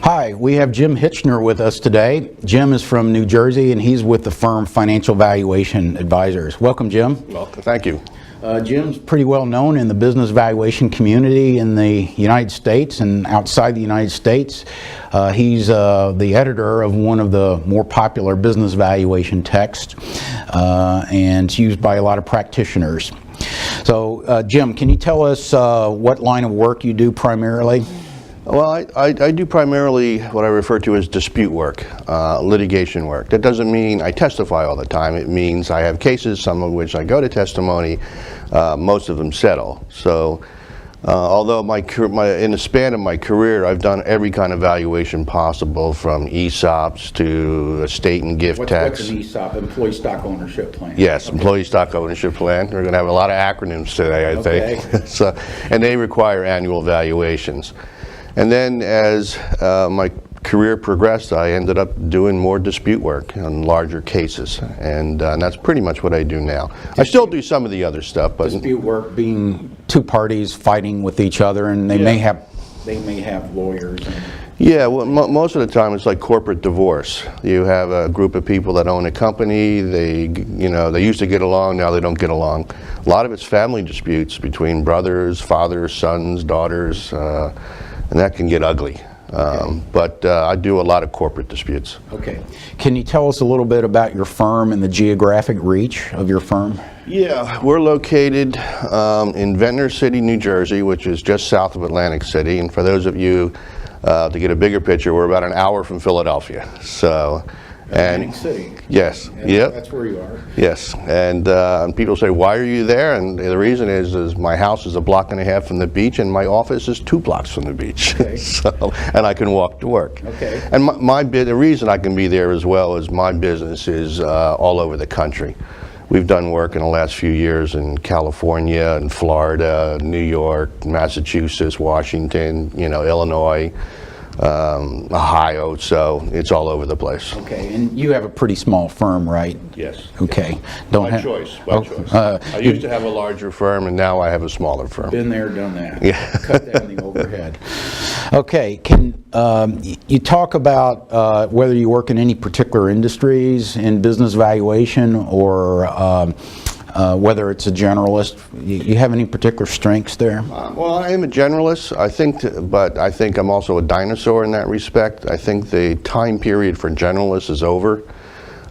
Hi, we have Jim Hitchner with us today. Jim is from New Jersey and he's with the firm Financial Valuation Advisors. Welcome, Jim. Welcome. Thank you. Jim's pretty well known in the business valuation community in the United States and outside the United States. He's the editor of one of the more popular business valuation texts, and it's used by a lot of practitioners. So, Jim, can you tell us what line of work you do primarily? Well, I do primarily what I refer to as dispute work, litigation work. That doesn't mean I testify all the time. It means I have cases, some of which I go to testimony, most of them settle. So, although in the span of my career, I've done every kind of valuation possible, from ESOPs to estate and gift tax. What's an ESOP? Employee Stock Ownership Plan? Yes, okay. Employee Stock Ownership Plan. We're going to have a lot of acronyms today, I think. So, and they require annual valuations. And then as my career progressed, I ended up doing more dispute work on larger cases, and that's pretty much what I do now. I still do some of the other stuff, but dispute work being two parties fighting with each other, and they may have lawyers. Yeah, well, most of the time it's like corporate divorce. You have a group of people that own a company. They used to get along, now they don't get along. A lot of it's family disputes between brothers, fathers, sons, daughters. And that can get ugly. But I do a lot of corporate disputes. Okay. Can you tell us a little bit about your firm and the geographic reach of your firm? Yeah, we're located in Ventnor City, New Jersey, which is just south of Atlantic City. And for those of you to get a bigger picture, we're about an hour from Philadelphia. So, Atlantic City. Yes. Yep. That's where you are. Yes. And people say, why are you there? And the reason is my house is a block and a half from the beach, and my office is 2 blocks from the beach. Okay. And I can walk to work. Okay. And the reason I can be there as well is my business is all over the country. We've done work in the last few years in California and Florida, New York, Massachusetts, Washington, Illinois, Ohio, so it's all over the place. Okay, and you have a pretty small firm, right? Yes. Okay. By choice. I used to have a larger firm, and now I have a smaller firm. Been there, done that. Yeah. Cut down the overhead. Okay, can you talk about whether you work in any particular industries in business valuation, or whether it's a generalist? You have any particular strengths there? Well, I am a generalist, but I think I'm also a dinosaur in that respect. I think the time period for generalists is over.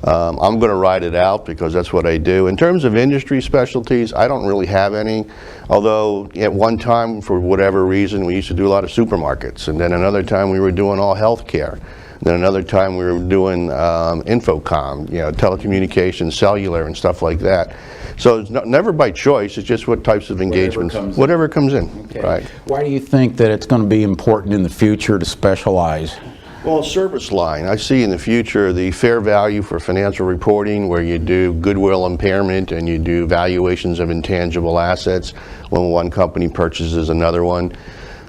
I'm going to ride it out because that's what I do. In terms of industry specialties, I don't really have any, although at one time, for whatever reason, we used to do a lot of supermarkets, and then another time we were doing all healthcare. Then another time we were doing infocom, telecommunications, cellular, and stuff like that. So it's never by choice. It's just what types of engagements, whatever comes in. Okay. Right. Why do you think that it's going to be important in the future to specialize? Well, service line. I see in the future the fair value for financial reporting, where you do goodwill impairment and you do valuations of intangible assets when one company purchases another one.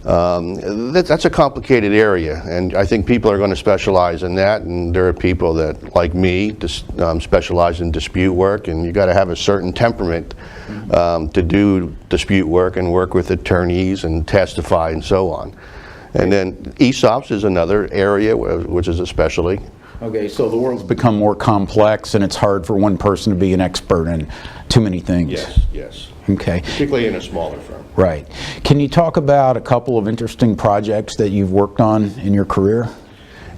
That's a complicated area, and I think people are going to specialize in that, and there are people that, like me, specialize in dispute work, and you got to have a certain temperament to do dispute work and work with attorneys and testify and so on. And then ESOPs is another area which is a specialty. Okay, so the world's become more complex, and it's hard for one person to be an expert in too many things. Yes. Okay. Particularly in a smaller firm. Right. Can you talk about a couple of interesting projects that you've worked on in your career?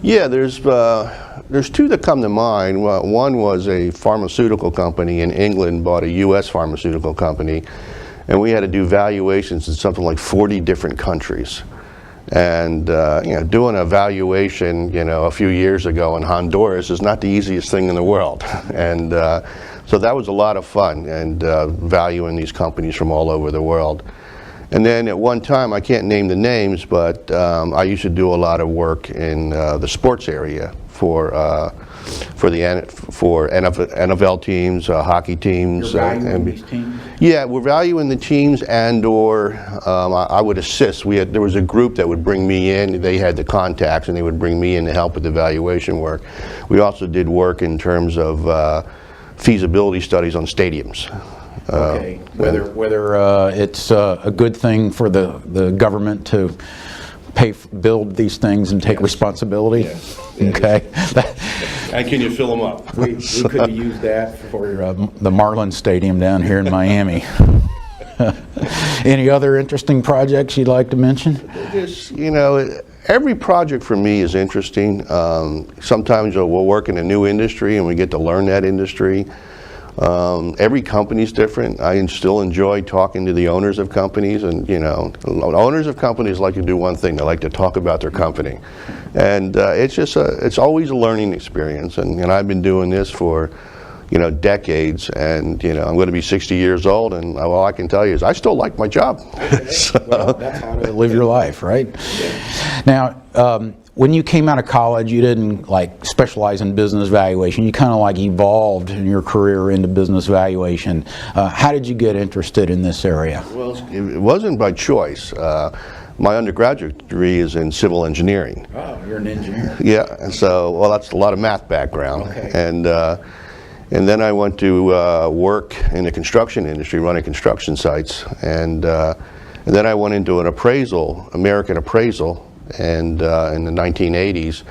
Yeah, there's two that come to mind. One was a pharmaceutical company in England bought a U.S. pharmaceutical company, and we had to do valuations in something like 40 different countries. And doing a valuation, a few years ago in Honduras is not the easiest thing in the world. And so that was a lot of fun, and valuing these companies from all over the world. And then at one time, I can't name the names, but I used to do a lot of work in the sports area for NFL teams, hockey teams. You're valuing these teams? Yeah, we're valuing the teams, and/or I would assist. There was a group that would bring me in. They had the contacts, and they would bring me in to help with the valuation work. We also did work in terms of feasibility studies on stadiums. Okay. Whether it's a good thing for the government to build these things and take responsibility? Yes. Okay. And can you fill them up? We could have used that for the Marlins Stadium down here in Miami. Any other interesting projects you'd like to mention? Just, you know, every project for me is interesting. Sometimes we'll work in a new industry and we get to learn that industry. Every company's different. I still enjoy talking to the owners of companies, and you know, owners of companies like to do one thing: they like to talk about their company, and it's always a learning experience. And I've been doing this for, you know, decades, and you know, I'm going to be 60 years old, and all I can tell you is I still like my job. Okay. So, well, that's how to live your life, right? Now, when you came out of college, you didn't like specialize in business valuation. You kind of like evolved in your career into business valuation. How did you get interested in this area? well, it wasn't by choice. My undergraduate degree is in civil engineering. Oh, you're an engineer. Yeah, and so, well, that's a lot of math background. Okay. And then I went to work in the construction industry, running construction sites, and then I went into an American appraisal, and in the 1980s,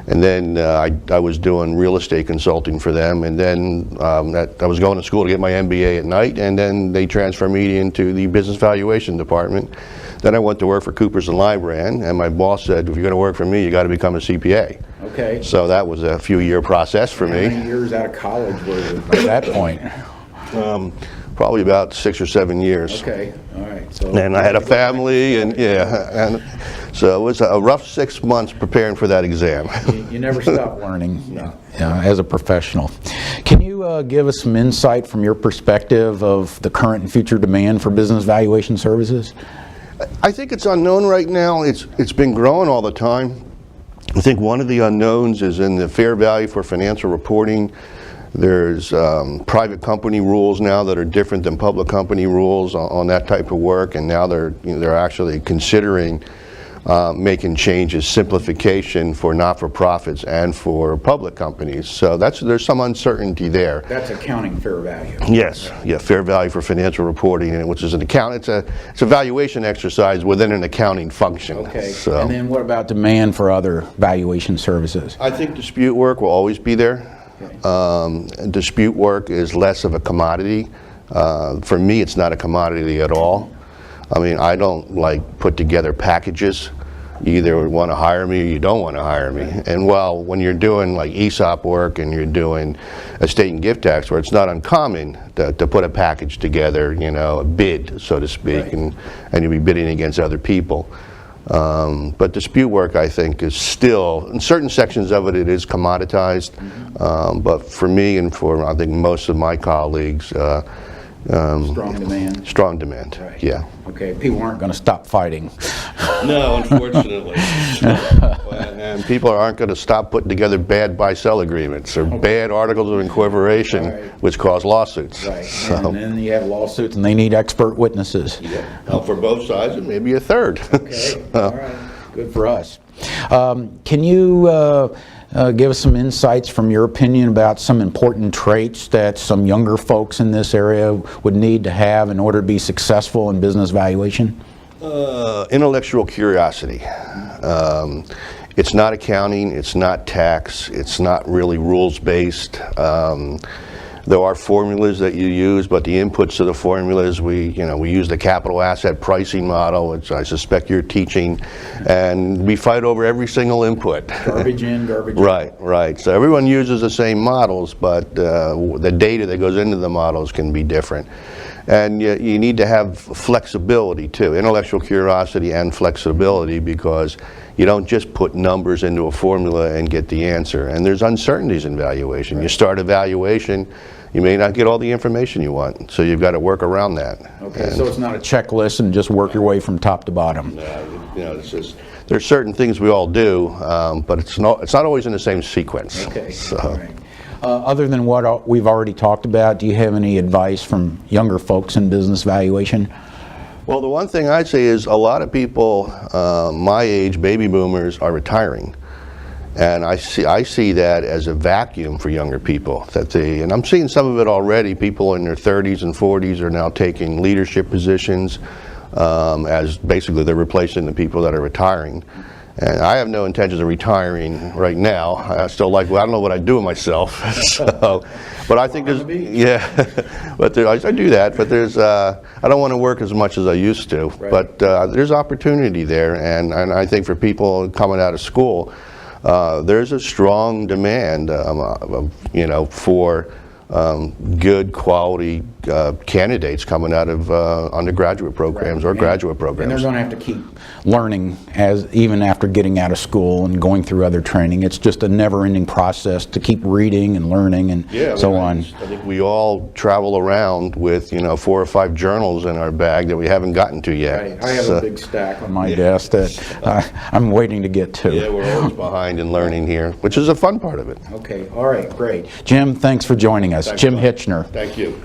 and then I was doing real estate consulting for them, and then I was going to school to get my MBA at night, and then they transferred me into the business valuation department. Then I went to work for Coopers & Lybrand, and my boss said, if you're going to work for me, you got to become a CPA. Okay. So that was a few-year process for me. How many years out of college were you at that point? Probably about 6 or 7 years. Okay, all right. So And I had a family, and yeah, and so it was a rough 6 months preparing for that exam. You never stop learning as a professional. Can you give us some insight from your perspective of the current and future demand for business valuation services? I think it's unknown right now. It's been growing all the time. I think one of the unknowns is in the fair value for financial reporting. There's private company rules now that are different than public company rules on that type of work, and now they're actually considering making changes, simplification for not-for-profits and for public companies. So there's some uncertainty there. That's accounting fair value. Yes, yeah, fair value for financial reporting, which is it's a valuation exercise within an accounting function. Okay. So, and then what about demand for other valuation services? I think dispute work will always be there. Dispute work is less of a commodity. For me, it's not a commodity at all. I mean, I don't like put together packages. You either want to hire me or you don't want to hire me. And while when you're doing like ESOP work and you're doing estate and gift tax work, it's not uncommon to put a package together, you know, a bid, so to speak, Right. and you'll be bidding against other people. But dispute work, I think, is still, in certain sections of it, it is commoditized. But for me and for, I think, most of my colleagues, Strong demand. strong demand, Right. yeah. Okay, people aren't going to stop fighting. No, unfortunately. And people aren't going to stop putting together bad buy-sell agreements or bad articles of incorporation, Right. which cause lawsuits. Right, So, and then you have lawsuits and they need expert witnesses. for both sides and maybe a third. Okay, all right, good for us. Can you give us some insights from your opinion about some important traits that some younger folks in this area would need to have in order to be successful in business valuation? Intellectual curiosity. It's not accounting, it's not tax, it's not really rules-based. There are formulas that you use, but the inputs to the formulas, we use the capital asset pricing model, which I suspect you're teaching, and we fight over every single input. Garbage in, garbage out. Right. So everyone uses the same models, but the data that goes into the models can be different. And you need to have flexibility too, intellectual curiosity and flexibility, because you don't just put numbers into a formula and get the answer. And there's uncertainties in valuation. Right. You start a valuation, you may not get all the information you want, so you've got to work around that. Okay, so it's not a checklist and just work your way from top to bottom. It's just, there's certain things we all do, but it's not always in the same sequence. Okay, so. all right. Other than what we've already talked about, do you have any advice from younger folks in business valuation? Well, the one thing I'd say is a lot of people my age, baby boomers, are retiring. And I see that as a vacuum for younger people. And I'm seeing some of it already. People in their 30s and 40s are now taking leadership positions. as basically they're replacing the people that are retiring. And I have no intentions of retiring right now. I still like, well, I don't know what I'd do with myself. So, but I think there's, yeah, but there, I do that, but there's, I don't want to work as much as I used to, right. But there's opportunity there, and I think for people coming out of school, there's a strong demand, you know, for good quality candidates coming out of undergraduate programs, right, or graduate programs. And they're going to have to keep learning even after getting out of school and going through other training. It's just a never-ending process to keep reading and learning and so on. I think we all travel around with, you know, 4 or 5 journals in our bag that we haven't gotten to yet. Right. I have a big stack on my desk that I'm waiting to get to. Yeah, we're always behind in learning here, which is a fun part of it. Okay, all right, great. Jim, thanks for joining us. Jim Hitchner. Thank you.